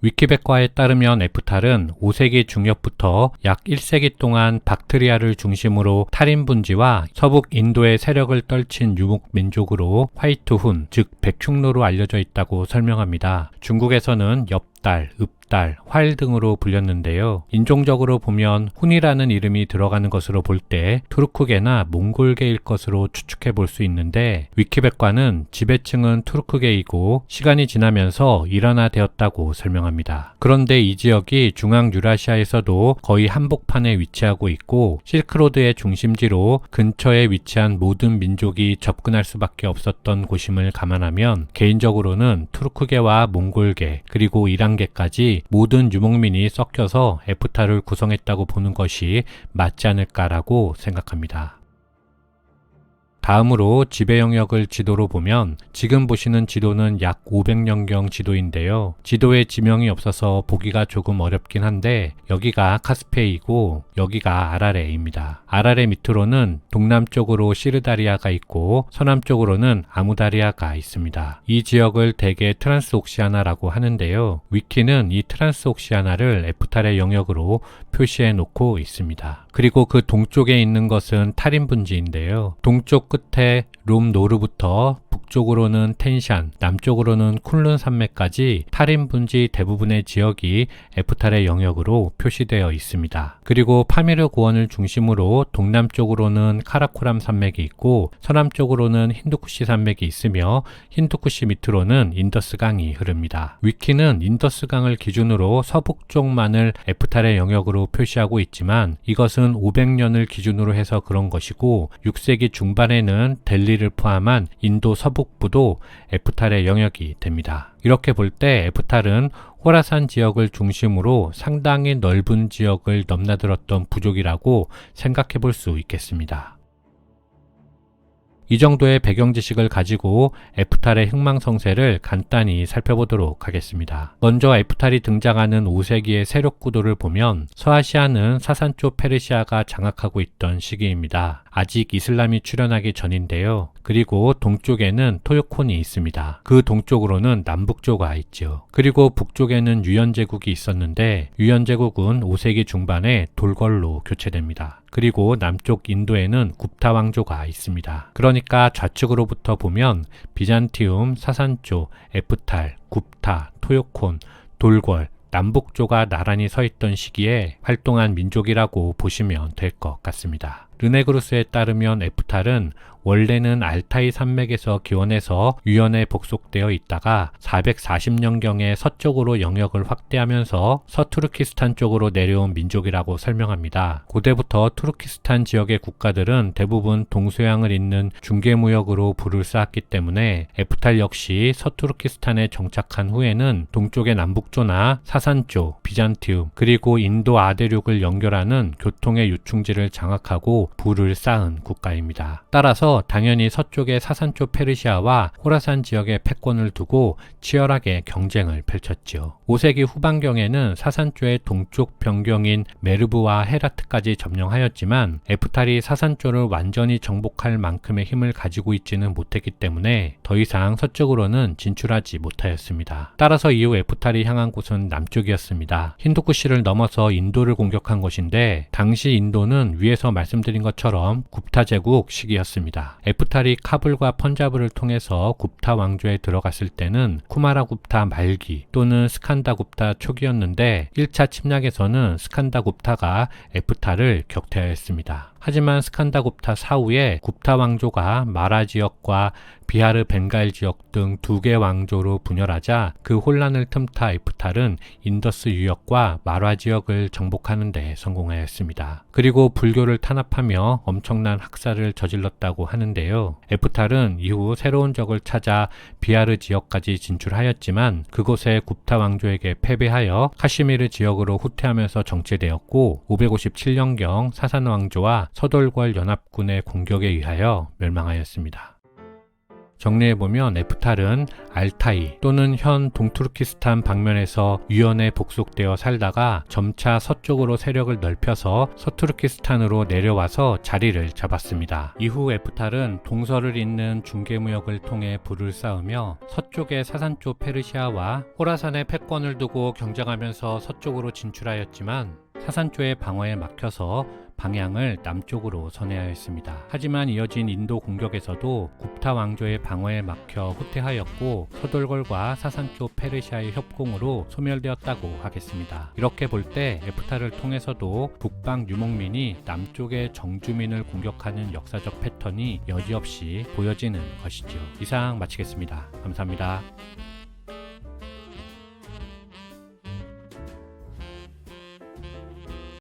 위키백과에 따르면 에프탈은 5세기 중엽부터 약 1세기 동안 박트리아를 중심으로 탈인 분지와 서북 인도의 세력을 떨친 유목 민족으로 화이트훈, 즉 백흉노로 알려져 있다고 설명합니다. 중국에서는 엽달, 읍달, 활 등으로 불렸는데요. 인종적으로 보면 훈이라는 이름이 들어가는 것으로 볼 때 투르크계나 몽골계일 것으로 추측해 볼 수 있는데 위키백과는 지배층은 투르크계이고 시간이 지나면서 일원화되었다고 설명합니다. 그런데 이 지역이 중앙 유라시아에서도 거의 한복판에 위치하고 있고 실크로드의 중심지로 근처에 위치한 모든 민족이 접근할 수밖에 없었던 곳임을 감안하면 개인적으로는 투르크계와 몽골계 그리고 이란계까지 모든 유목민이 섞여서 에프탈을 구성했다고 보는 것이 맞지 않을까라고 생각합니다. 다음으로 지배 영역을 지도로 보면 지금 보시는 지도는 약 500년경 지도인데요. 지도에 지명이 없어서 보기가 조금 어렵긴 한데 여기가 카스페이고 여기가 아라레입니다. 아라레 밑으로는 동남쪽으로 시르다리아가 있고 서남쪽으로는 아무다리아가 있습니다. 이 지역을 대개 트란스옥시아나라고 하는데요. 위키는 이 트란스옥시아나를 에프탈의 영역으로 표시해 놓고 있습니다. 그리고 그 동쪽에 있는 것은 탈인 분지인데요. 동쪽 끝에 룸노르부터 북쪽으로는 텐샨, 남쪽으로는 쿤룬 산맥까지 탈인 분지 대부분의 지역이 에프탈의 영역으로 표시되어 있습니다. 그리고 파미르 고원을 중심으로 동남쪽으로는 카라코람 산맥이 있고 서남쪽으로는 힌두쿠시 산맥이 있으며 힌두쿠시 밑으로는 인더스강이 흐릅니다. 위키는 인더스강을 기준으로 서북쪽만을 에프탈의 영역으로 표시하고 있지만 이것은 500년을 기준으로 해서 그런 것이고 6세기 중반에는 델리를 포함한 인도 서북부도 에프탈의 영역이 됩니다. 이렇게 볼 때 에프탈은 호라산 지역을 중심으로 상당히 넓은 지역을 넘나들었던 부족이라고 생각해 볼 수 있겠습니다. 이 정도의 배경 지식을 가지고 에프탈의 흥망성쇠를 간단히 살펴보도록 하겠습니다. 먼저 에프탈이 등장하는 5세기의 세력 구도를 보면 서아시아는 사산조 페르시아가 장악하고 있던 시기입니다. 아직 이슬람이 출현하기 전인데요. 그리고 동쪽에는 토요콘이 있습니다. 그 동쪽으로는 남북조가 있죠. 그리고 북쪽에는 유연제국이 있었는데 유연제국은 5세기 중반에 돌궐로 교체됩니다. 그리고 남쪽 인도에는 굽타 왕조가 있습니다. 그러니까 좌측으로부터 보면 비잔티움, 사산조, 에프탈, 굽타, 토요콘, 돌궐, 남북조가 나란히 서 있던 시기에 활동한 민족이라고 보시면 될 것 같습니다. 르네그루스에 따르면 에프탈은 원래는 알타이 산맥에서 기원해서 유연에 복속되어 있다가 440년경에 서쪽으로 영역을 확대하면서 서투르키스탄 쪽으로 내려온 민족이라고 설명합니다. 고대부터 투르키스탄 지역의 국가들은 대부분 동서양을 잇는 중개무역으로 부를 쌓았기 때문에 에프탈 역시 서투르키스탄에 정착한 후에는 동쪽의 남북조나 사산조, 비잔티움, 그리고 인도 아대륙을 연결하는 교통의 유충지를 장악하고 부를 쌓은 국가입니다. 따라서 당연히 서쪽의 사산조 페르시아와 호라산 지역의 패권을 두고 치열하게 경쟁을 펼쳤지요. 5세기 후반경에는 사산조의 동쪽 변경인 메르브와 헤라트까지 점령하였지만 에프탈이 사산조를 완전히 정복할 만큼의 힘을 가지고 있지는 못했기 때문에 더 이상 서쪽으로는 진출하지 못하였습니다. 따라서 이후 에프탈이 향한 곳은 남쪽이었습니다. 힌두쿠시를 넘어서 인도를 공격한 것인데 당시 인도는 위에서 말씀드린 것처럼 굽타 제국 시기였습니다. 에프탈이 카불과 펀자브를 통해서 굽타 왕조에 들어갔을 때는 쿠마라 굽타 말기 또는 스칸다 굽타 초기였는데 1차 침략에서는 스칸다 굽타가 에프탈을 격퇴하였습니다. 하지만 스칸다 굽타 사후에 굽타 왕조가 마라 지역과 비하르 벵갈 지역 등 2개 왕조로 분열하자 그 혼란을 틈타 에프탈은 인더스 유역과 마라 지역을 정복하는 데 성공하였습니다. 그리고 불교를 탄압하며 엄청난 학살을 저질렀다고 하는데요. 에프탈은 이후 새로운 적을 찾아 비하르 지역까지 진출하였지만 그곳에 굽타 왕조에게 패배하여 카시미르 지역으로 후퇴하면서 정체되었고 557년경 사산 왕조와 서돌궐 연합군의 공격에 의하여 멸망하였습니다. 정리해보면 에프탈은 알타이 또는 현 동투르키스탄 방면에서 유연에 복속되어 살다가 점차 서쪽으로 세력을 넓혀서 서투르키스탄으로 내려와서 자리를 잡았습니다. 이후 에프탈은 동서를 잇는 중개무역을 통해 부를 쌓으며 서쪽의 사산조 페르시아와 호라산의 패권을 두고 경쟁하면서 서쪽으로 진출하였지만 사산조의 방어에 막혀서 방향을 남쪽으로 선회하였습니다. 하지만 이어진 인도 공격에서도 굽타 왕조의 방어에 막혀 후퇴하였고 서돌골과 사산조 페르시아의 협공으로 소멸되었다고 하겠습니다. 이렇게 볼 때 에프탈을 통해서도 북방 유목민이 남쪽의 정주민을 공격하는 역사적 패턴이 여지없이 보여지는 것이죠. 이상 마치겠습니다. 감사합니다.